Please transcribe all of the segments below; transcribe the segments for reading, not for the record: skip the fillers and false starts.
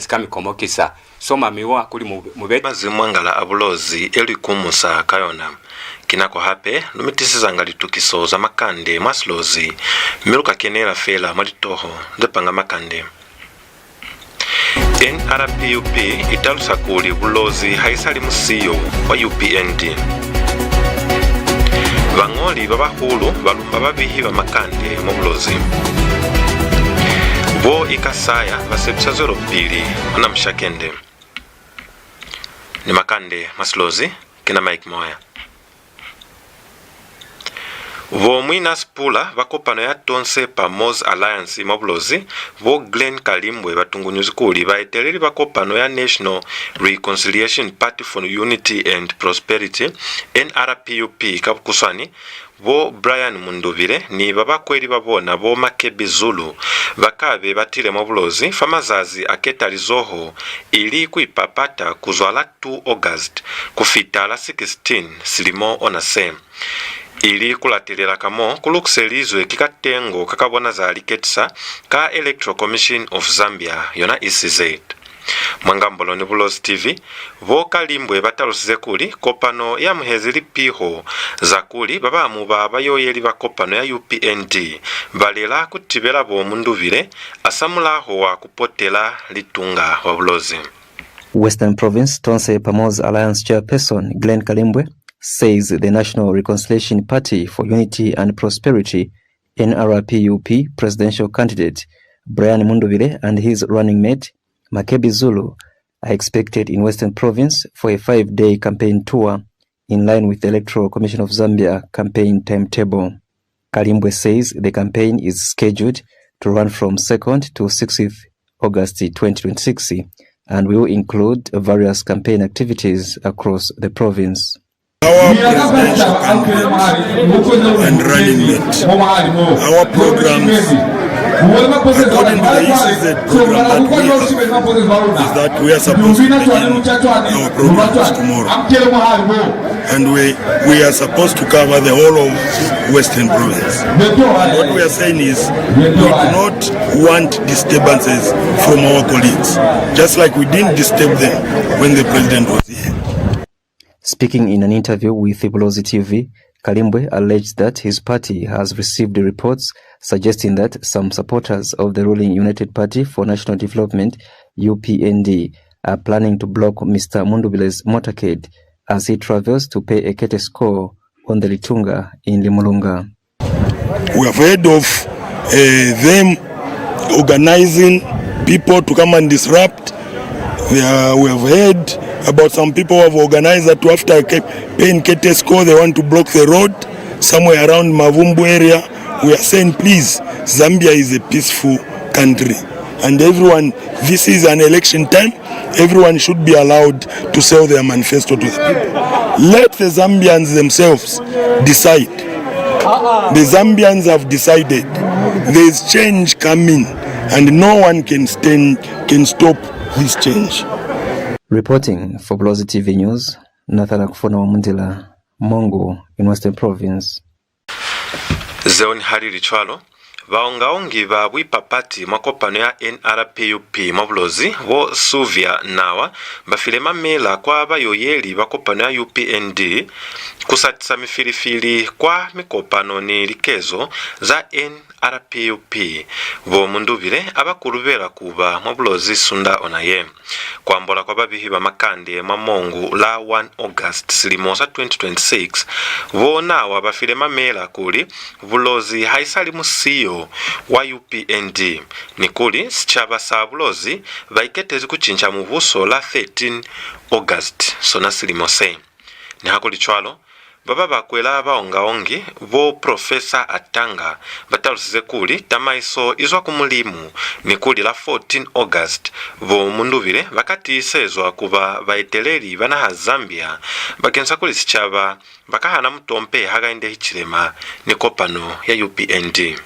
sikamikomo soma miwa kuli mubeti mazimwangala abulozi eli kumusa kayona kinako hape numitisiza ngalitukiso za Makande Mwa Silozi miluka kenera fela mwalitoho ndepanga Makande. NRPUP ITALUSA KULI Bulozi HAISALI MUSIYO wa UPND. BANYOLI BABAHULU balumba BABIHI ba Makande Mwa Bulozi. Bo IKASAYA BASEPISA ZWELOPILI NAMUSHAKENDE. Ni Makande Mwa Silozi kina Mike Moya. Vo mwina spula bakopano ya tonse pa Mos Alliance Mwa Bulozi vo Glen Kalimbwe batungunyuzi kuli baeteleri bakopano ya National Reconciliation Party for Unity and Prosperity NRPUP kabukuswani vo Brian Mundubile ni babakweli babona vo Makebe Zulu bakabe batile Mwa Bulozi famazazi aketalizoho ili kuipapata kuzwala 2 August kufita la 16 silimo onase ili kulatilila kamo kulukuselizwe kikatengo kakabona za aliketsa ka Electoral Commission of Zambia yona ECZ. Mwangambolo ni Bulozi TV vo Kalimbwe batalusize kuli kopano ya muhezili piho za kuli babamu bayoyeli bakopano ya UPND balela kutibela bo Munduvile asamulaho wa kupotela litunga wa Bulozi. Western Province Tonse Pamos Alliance Chairperson Glen Kalimbwe says the National Reconciliation Party for Unity and Prosperity NRPUP presidential candidate Brian Mundubile and his running mate Makebe Zulu are expected in Western Province for a 5-day campaign tour in line with the Electoral Commission of Zambia campaign timetable. Kalimbwe says the campaign is scheduled to run from 2nd to 6th August 2026 and will include various campaign activities across the province. Our presidential candidate and running mate, our programs, according to the ECZ program that we have, is that we are supposed to begin our programs tomorrow. And we are supposed to cover the whole of Western Province. What we are saying is we do not want disturbances from our colleagues, just like we didn't disturb them when the president was here. Speaking in an interview with Bulozi TV, Kalimbwe alleged that his party has received reports suggesting that some supporters of the ruling United Party for National Development UPND are planning to block Mr. Mundubile's motorcade as he travels to pay a courtesy call on the Litunga in Limulunga. We have heard of them organizing people to come and disrupt. We have heard about some people who have organized that after paying courtesy call they want to block the road somewhere around Mavumbu area. We are saying please, Zambia is a peaceful country and everyone, this is an election time, everyone should be allowed to sell their manifesto to the people. Let the Zambians themselves decide. The Zambians have decided there is change coming and no one can stop this change. Reporting for Bulozi TV News, Nathan Akufona Wamundila, Mongo in Western Province. Zeoni Hariri Chwalo vaongaongi va bwipapati mwakopano ya NRPUP Mwa Bulozi vo Suvia nawa bafilema mela kwa bayoyeli bakopano ya UPND kusatisa mifilifili kwa mikopano ni likezo za NRPUP vo Mundubile abakulubela kuba Mwa Bulozi sunda onaye kwambola kwa babihi ba Makande Mwa Mongu la 1 August silimosa 2026 vo nawa bafilema mela kuli Bulozi HAISALI MUSIYO wa UPND nikuli sichaba sa Bulozi vaiketezi kuchincha muvuso la 13 August sona silimose ni hako lichwalo baba bakwela baongaongi vo Profesa Atanga batalusize kuli tamaiso izwa kumulimu nikuli la 14 August vo Munduvile bakati sezwa kuba baeteleri bana ha Zambia bakensa kuli sichaba bakahana mutompe hagainde hichilema nikopano ya UPND.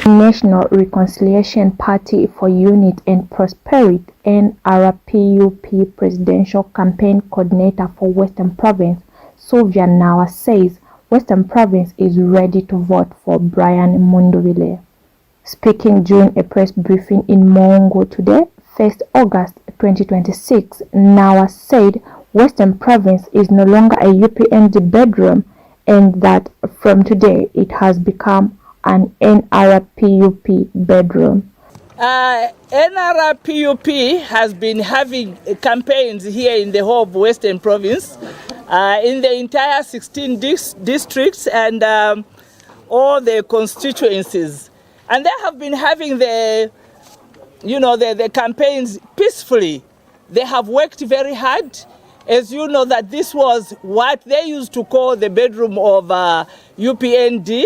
National Reconciliation Party for Unity and Prosperity NRPUP Presidential Campaign Coordinator for Western Province Sylvia Nawa says Western Province is ready to vote for Brian Mundubile. Speaking during a press briefing in Mongo today, 1st August 2026, Nawa said Western Province is no longer a UPND bedroom and that from today it has become an NRPUP bedroom. NRPUP has been having campaigns here in the whole of Western Province, in the entire 16 districts and all the constituencies. And they have been having the campaigns peacefully. They have worked very hard. As you know, that this was what they used to call the bedroom of UPND,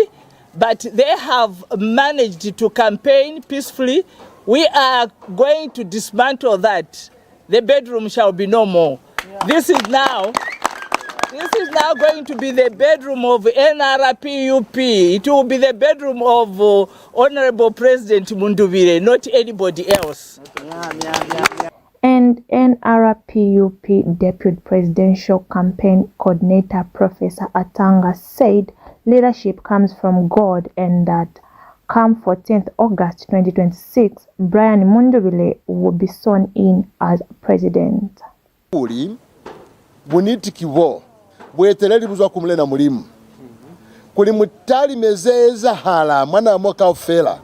but they have managed to campaign peacefully. We are going to dismantle that. The bedroom shall be no more. Yeah. This is now going to be the bedroom of NRPUP. It will be the bedroom of Honorable President Mundubire, not anybody else. And NRPUP Deputy Presidential Campaign Coordinator Professor Atanga said leadership comes from God and that come 14th August 2026, Brian Mundubile will be sworn in as president. KULI bunitikivo bwetereri buzwa kumule na mulimu kuli mutali mezeza hala mwana moka ofela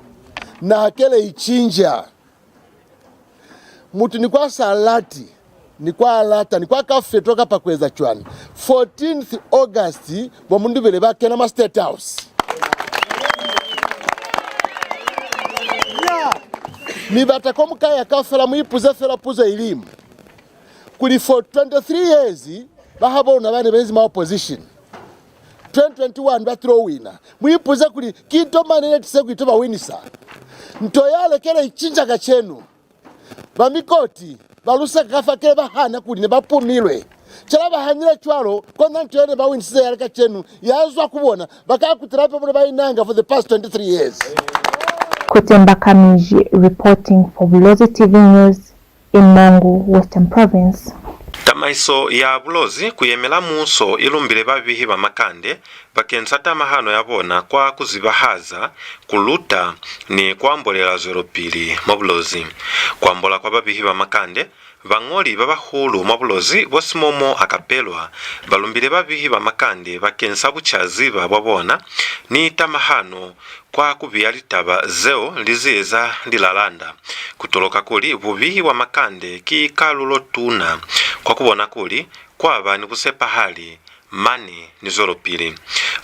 na hakele ichinja mutu ni kwa salati ni kwa alata ni kwa kafe toka pa kweza chwani 14th August bo Mundubile bakena ma State House. Ni batakomuka ya kafela muipuze fela puze ilimu kuli for 23 years bahabona bane benzi ma opposition 2021 batro winner muipuze kuli kinto manene tise kuitoba winisa ntoyale kele ichinja gachenu bamikoti balusa kafa kele bahana kuli ne bapumilwe chala bahanyira chwalo kona ntoyale bawinisize yale gachenu yazwa kubona bakakutirape muri bayinanga for the past 23 years. Kutemba Kamiji reporting for Bulozi TV News in Mangu, Western Province. Tamaiso ya Bulozi kuyemela muso ilumbile babihi ba Makande bakensata mahano yabona kwa kuzibahaza kuluta ni kwambolela ZWELOPILI mu Bulozi. Kwambola kwa babihi ba Makande BANYOLI BABAHULU mu Bulozi bosimomo akapelwa balumbile babihi ba Makande bakensa buchazi babona ni tamahano kwa kubiyalitaba zeo lizieza lilalanda kutoloka kuli bubihi wa Makande ki kalulo tuna kwa kubona kuli kwa abani busepa hali mani ni ZWELOPILI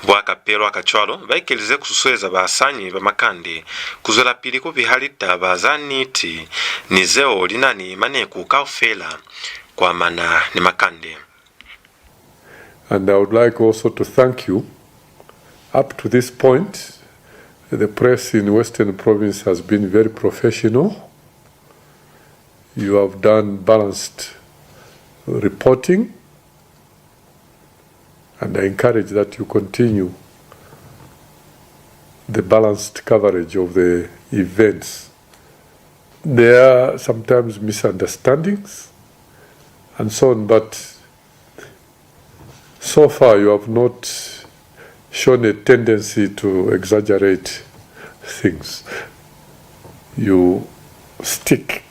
bwakapelo akachwalo baikelize kususweza basanyi ba Makande kuzwelapili kubihalitaba za niti ni zeo linani maneku kaufela kwa mana ni Makande. And I would like also to thank you. Up to this point, the press in Western Province has been very professional. You have done balanced reporting, and I encourage that you continue the balanced coverage of the events. There are sometimes misunderstandings and so on, but so far you have not shown a tendency to exaggerate things. You stick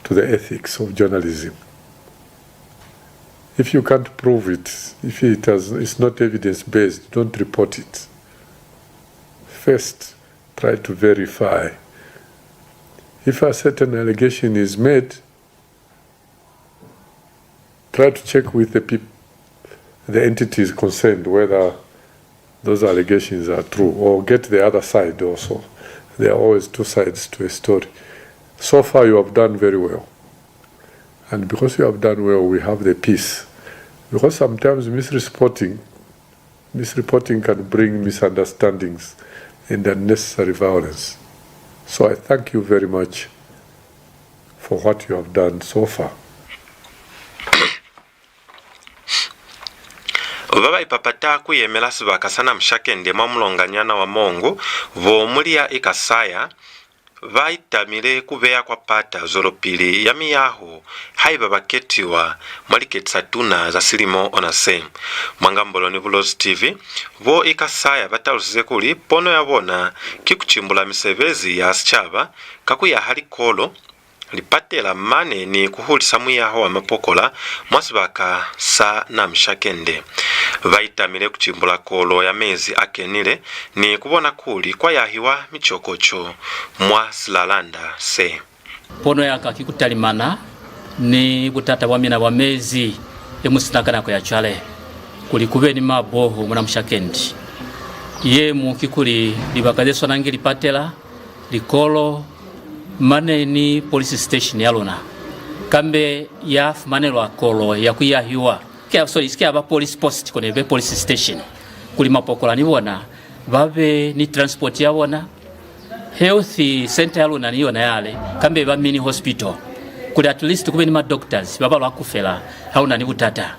to the ethics of journalism. If you can't prove it, if it's not evidence-based, don't report it. First, try to verify. If a certain allegation is made, try to check with the entities concerned whether those allegations are true, or get the other side also. There are always two sides to a story. So far you have done very well. And because you have done well, we have the peace. Because sometimes misreporting can bring misunderstandings and unnecessary violence. So I thank you very much for what you have done so far. Baba ipapata kuyemela sibakasana MUSIYO mwa mulonganyana wa mongo vomulia IKASAYA vaitamile kubeya kwa pata ZWELOPILI yami yaho haiba baketiwa mwaliketsa tuna za silimo onase mwangambolo ni Bulozi TV vo IKASAYA batalusize kuli pono yabona kikuchimbula misevezi ya asichaba kakuya hali kolo lipatela mane ni kuhulisa mwiyaho wa mapokola mwasibaka sa NAMUSHAKENDE vaitamile kuchimbula kolo ya mezi akenile ni kubona kuli kwa yahiwa michokocho mwa silalanda se pono yaka kikutalimana ni butata wamina wa mezi emusinakana kwa yachale kuli kubeni maboho mwa NAMUSHAKENDE ye mukikuli libakazeswa nangi lipatela likolo mane ni police station yalona kambe ya manelo akolo ya kuyahiwa kia so isikia ba police post kone be police station kuli mapokola nibona babe ni transport yabona health center yalona niona yale kambe ba mini hospital kuli at least kube ni ma doctors baba lwakufela hauna ni butata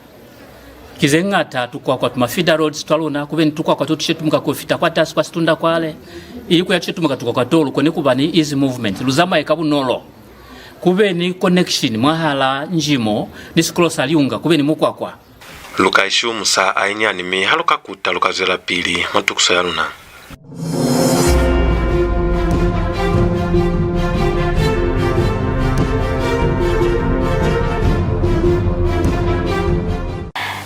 kizengata tukwa kwa mafida roads twalona kube nitukwa kwa tutushetumuka kufita kwa task kwa stunda kwale iko yachetumaka tukwa kwa tolo kone kuba ni easy movement luzama ekabu nolo kube ni connection mwahala njimo niscross aliunga kube ni mukwakwa lukaishu musa ainyani mi haluka kuta lukazela pili matukusa yaluna.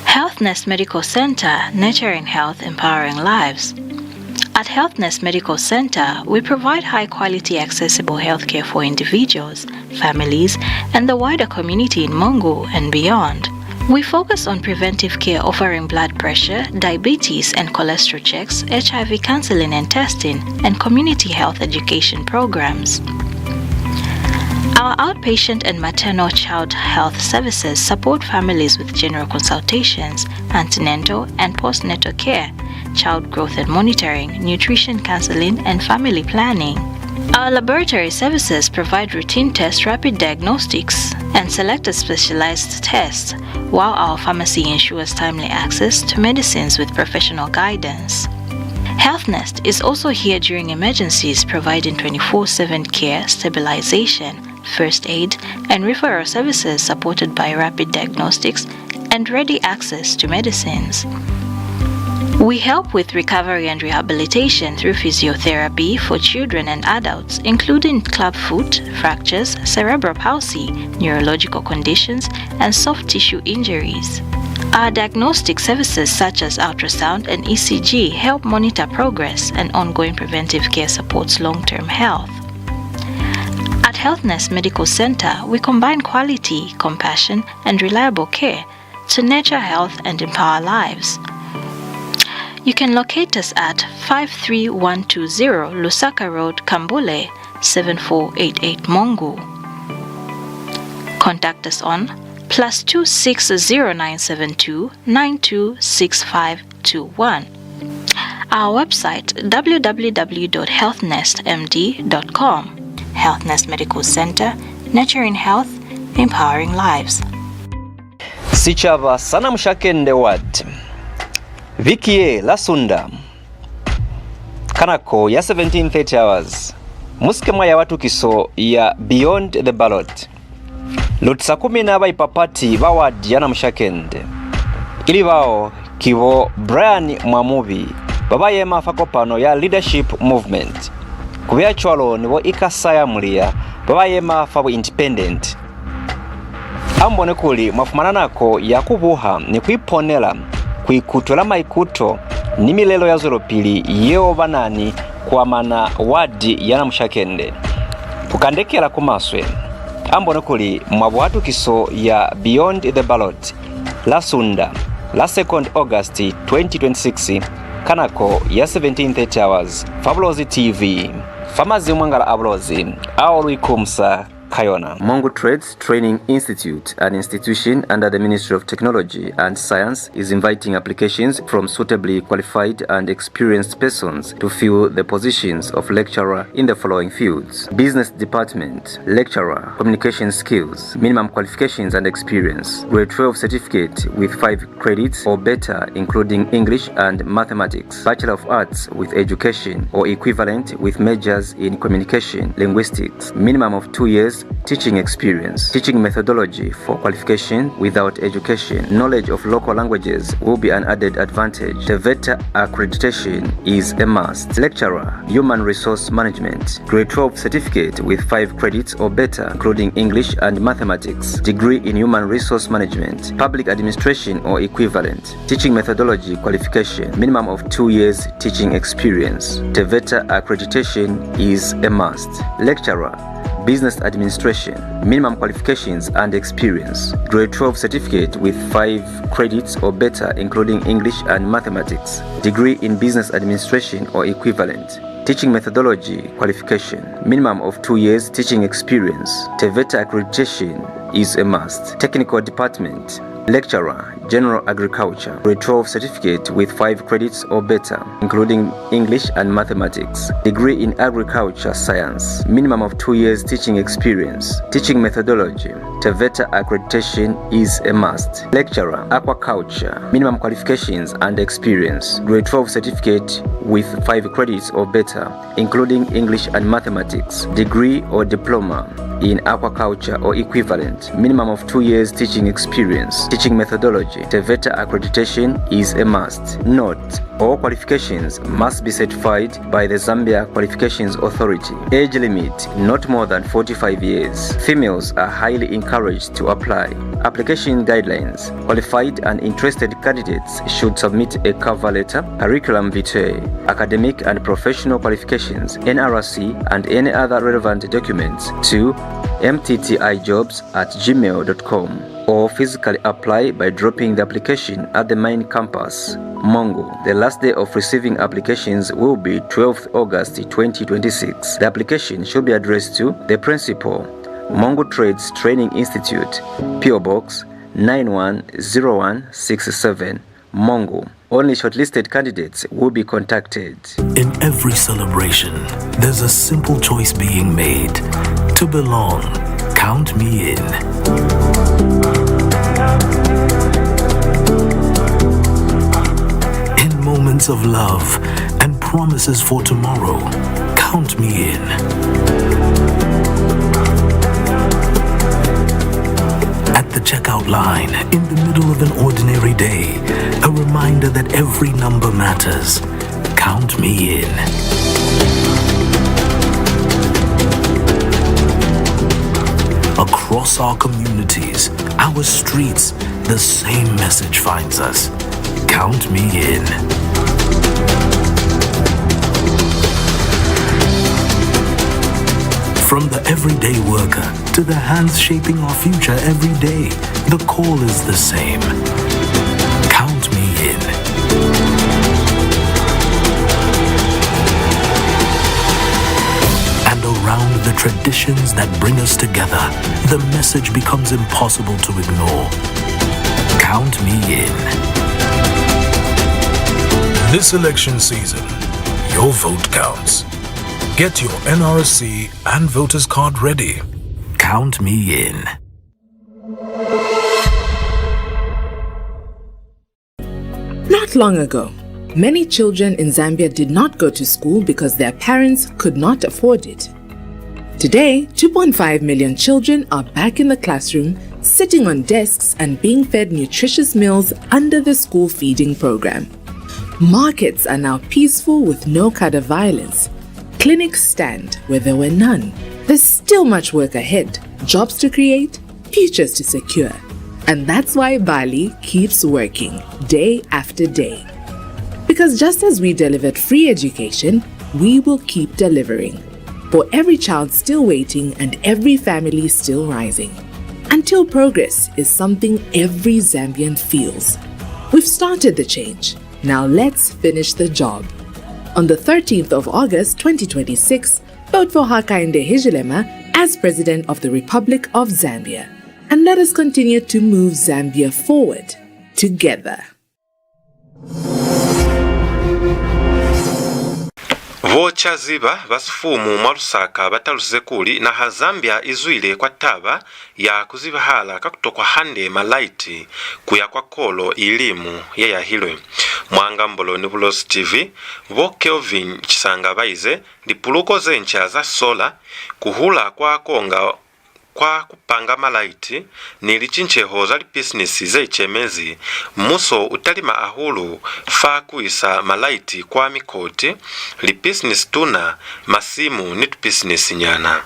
Healthness Medical Center, nurturing health, empowering lives. At Healthness Medical Center, we provide high-quality, accessible healthcare for individuals, families, and the wider community in Mungu and beyond. We focus on preventive care offering blood pressure, diabetes and cholesterol checks, HIV counseling and testing, and community health education programs. Our outpatient and maternal child health services support families with general consultations, antenatal and postnatal care, child growth and monitoring, nutrition counseling, and family planning. Our laboratory services provide routine tests, rapid diagnostics, and selected specialized tests, while our pharmacy ensures timely access to medicines with professional guidance. HealthNest is also here during emergencies, providing 24/7 care, stabilization, first aid, and referral services supported by rapid diagnostics and ready access to medicines. We help with recovery and rehabilitation through physiotherapy for children and adults, including clubfoot, fractures, cerebral palsy, neurological conditions, and soft tissue injuries. Our diagnostic services such as ultrasound and ECG help monitor progress, and ongoing preventive care supports long-term health. At Healthness Medical Center, we combine quality, compassion, and reliable care to nurture health and empower lives. You can locate us at 53120 Lusaka Road, Kambule, 7488 Mungu. Contact us on +2609729265521. Our website www.healthnestmd.com. Healthnest Medical Center, nurturing health, empowering lives. Sichava sana NAMUSHAKENDE wat Vikie Lasunda Kanako ya 1730 hours Muske mwa ya watu kiso ya Beyond the Ballot Lutsa 10 ipapati bawadi ya NAMUSHAKENDE ili bao kivo Brian Mwamubi babaye mafakopano ya Leadership Movement kubya chwalo nibo IKASAYA mulia babaye mafabu independent ambone kuli mafumananako ya kubuha ni kuiponela kuikutola maikuto ni milelo ya ZWELOPILI yeo banani kwa mana wadi ya NAMUSHAKENDE kukandekela kumaswe ambone kuli mwabwatu kiso ya Beyond the Ballot Lasunda la 2nd August 2026 kanako ya 1730 hours Bulozi TV Famazi mwangala Bulozi aolu ikumsa Kayona. Mungu Trades Training Institute, an institution under the Ministry of Technology and Science, is inviting applications from suitably qualified and experienced persons to fill the positions of lecturer in the following fields: Business Department, Lecturer, Communication Skills, Minimum Qualifications and Experience, Grade 12 Certificate with 5 credits or better, including English and Mathematics, Bachelor of Arts with Education or equivalent with majors in Communication, Linguistics, minimum of 2 years years teaching experience. Teaching methodology for qualification without education. Knowledge of local languages will be an added advantage. TVETA accreditation is a must. Lecturer, Human Resource Management. Grade 12 certificate with 5 credits or better, including English and mathematics. Degree in Human Resource Management. Public Administration or equivalent. Teaching methodology qualification. Minimum of 2 years teaching experience. TVETA accreditation is a must. Lecturer, Business Administration. Minimum qualifications and experience. Grade 12 certificate with 5 credits or better, including English and mathematics. Degree in Business Administration or equivalent. Teaching methodology qualification. Minimum of 2 years teaching experience. TVETA accreditation is a must. Technical department. Lecturer, General Agriculture. Grade 12 certificate with 5 credits or better, including English and mathematics. Degree in Agriculture Science. Minimum of 2 years teaching experience. Teaching methodology. TVETA accreditation is a must. Lecturer, Aquaculture. Minimum qualifications and experience. Grade 12 certificate with 5 credits or better, including English and mathematics. Degree or diploma in aquaculture or equivalent. Minimum of 2 years teaching experience. Teaching methodology. TVETA accreditation is a must. Note: all qualifications must be certified by the Zambia Qualifications Authority. Age limit: not more than 45 years. Females are highly encouraged to apply. Application guidelines: qualified and interested candidates should submit a cover letter, curriculum vitae, academic and professional qualifications, NRC, and any other relevant documents to mttijobs@gmail.com, or physically apply by dropping the application at the main campus, Mongo. The last day of receiving applications will be 12th August 2026. The application should be addressed to the principal, Mongo Trades Training Institute, PO Box 910167, Mongo. Only shortlisted candidates will be contacted. In every celebration, there's a simple choice being made: to belong. Count me in. In moments of love and promises for tomorrow, count me in. At the checkout line, in the middle of an ordinary day, a reminder that every number matters. Count me in. Across our communities, our streets, the same message finds us. Count me in. From the everyday worker to the hands shaping our future every day, the call is the same. Count me in. And around the traditions that bring us together, the message becomes impossible to ignore. Count me in. This election season, your vote counts. Get your NRC and voters card ready. Count me in. Not long ago, many children in Zambia did not go to school because their parents could not afford it. Today, 2.5 million children are back in the classroom, sitting on desks and being fed nutritious meals under the school feeding program. Markets are now peaceful with no cadre violence. Clinics stand where there were none. There's still much work ahead, jobs to create, futures to secure. And that's why Bali keeps working day after day. Because just as we delivered free education, we will keep delivering. For every child still waiting and every family still rising. Until progress is something every Zambian feels. We've started the change. Now let's finish the job. On the 13th of August 2026, vote for Makande Mwa as President of the Republic of Zambia. And let us continue to move Zambia forward together. vochaziba basifumu mwa Lusaka bataluze kuli na hazambia izwile kwa taba ya kuzibahala kakutokwa hande malaiti kuya kwa kolo ilimu ya hilwe mwangambolo ni Bulozi TV vo Kelvin Chisanga baize ndi puluko zencha za sola kuhula kwa konga kwa kupanga malaiti ni lichincheho zali business zeichemezi muso utali maahulu fa kuisa malaiti kwa mikoti li business tuna masimu nitu business nyana.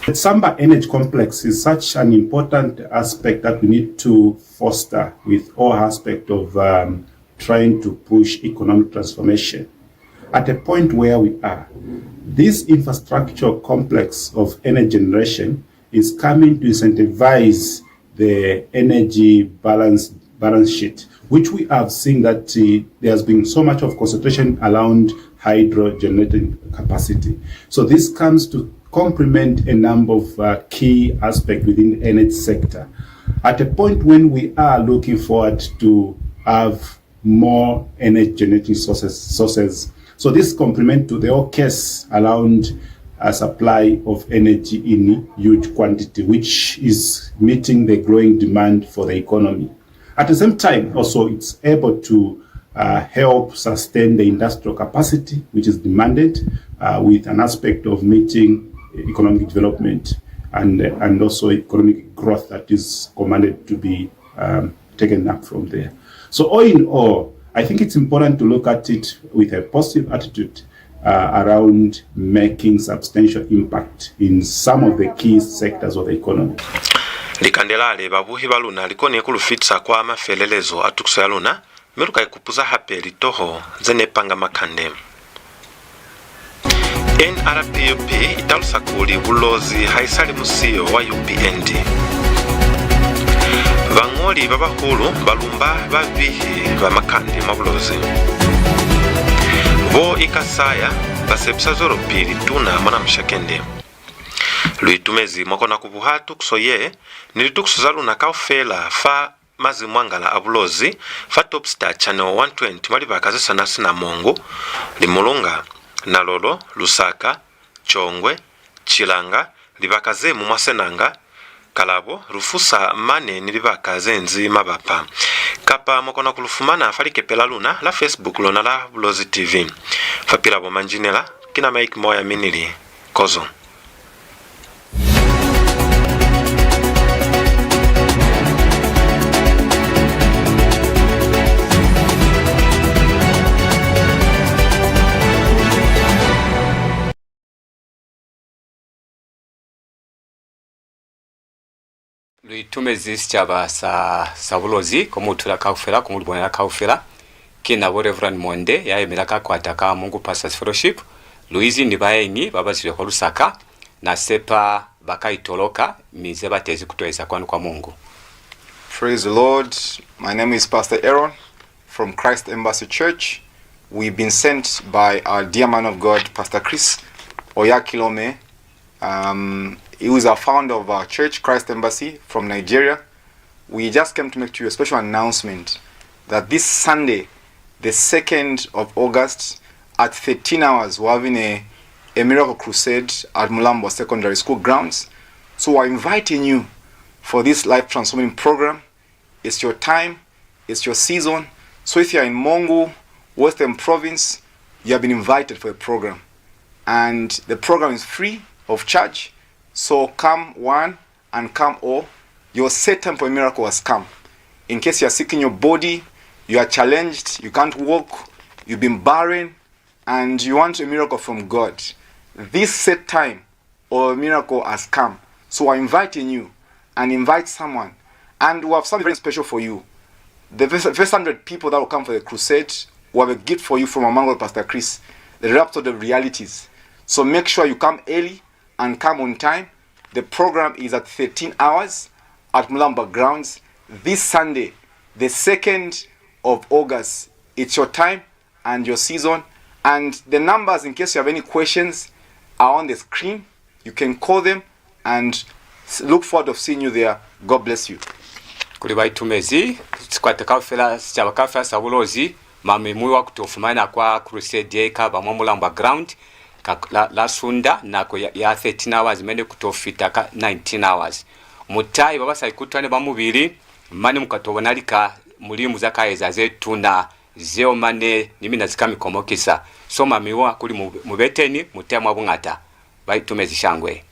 The Samba Energy Complex is such an important aspect that we need to foster with all aspects of trying to push economic transformation. At a point where we are, this infrastructure complex of energy generation is coming to incentivize the energy balance sheet, which we have seen that there has been so much of concentration around hydro generating capacity. So this comes to complement a number of key aspects within the energy sector. At a point when we are looking forward to have more energy generating sources. So this complement to the whole case around a supply of energy in huge quantity, which is meeting the growing demand for the economy. At the same time, also it's able to help sustain the industrial capacity, which is demanded with an aspect of meeting economic development and also economic growth that is commanded to be taken up from there. So all in all, I think it's important to look at it with a positive attitude around making substantial impact in some of the key sectors of the economy. Likandelale babuhi baluna likoni kulufitsa kwa mafelelezo atukso yaluna meruka ikupuza hape litoho zenepanga Makande. NRPUP italusa kuli Bulozi HAISALI MUSIYO wa UPND. BANYOLI BABAHULU balumba BABIHI ba Makande Mwa Silozi. Bo IKASAYA BASEPISA ZWELOPILI tuna NAMUSHAKENDE. Luitumezi mwakona kubuhatu kusoye nilitukso zaluna kaufela fa mazi mwangala abulozi fa TopStar Channel 120 mali bakazesa nasi na mongo limulunga Nalolo, Lusaka, Chongwe, Chilanga, libakaze mu Mwasenanga, Kalabo, Rufusa mane nilibakaze nzi mabapa. Kapa mwakona kulufumana afalike pela luna la Facebook lona la Bulozi TV. Fapila bo manjinela kina Mike Moya minili kozo. Luitumezi sichaba sa Bulozi komutula kaufela komulibonera kaufela kina bo Reverend Monde yayemelaka kwataka Mungu Pastors Fellowship Luizi nibayenyi babazile ko Lusaka na sepa bakaitoloka mize batezi kutoeza kwanu kwa Mungu. Praise the Lord. My name is Pastor Aaron from Christ Embassy Church. We've been sent by our dear man of God, Pastor Chris Oyakilome. He was a founder of our church, Christ Embassy, from Nigeria. We just came to make to you a special announcement that this Sunday, the 2nd of August, at 13 hours, we're having a miracle crusade at Mulambo Secondary School grounds. So we're inviting you for this life transforming program. It's your time, it's your season. So if you're in Mongo, Western Province, you have been invited for a program. And the program is free of charge. So come one and come all. Your set time for a miracle has come. In case you are sick in your body, you are challenged, you can't walk, you've been barren, and you want a miracle from God. This set time or a miracle has come. So I'm inviting you and invite someone. And we have something very special for you. The first 100 people that will come for the crusade, we have a gift for you from among Pastor Chris, the Rapture of Realities. So make sure you come early and come on time. The program is at 13 hours at Mulamba Grounds this Sunday, the 2nd of August. It's your time and your season. And the numbers, in case you have any questions, are on the screen. You can call them and look forward to seeing you there. God bless you. Kuli baitumezi sikwate kaufela sichaba kaufela sa Bulozi mamimui wa kutofumana kwa crusade yeka ba Mulamba Ground la sunda nako ya 13 hours mende kutofita ka 19 hours mutai baba saikutane bamubiri mani mukatobonalika mulimu zakaeza zetuna zeo mane nimina zikamikomokisa soma miwa kuli mubeteni mutemwa bungata baitumezi shangwe.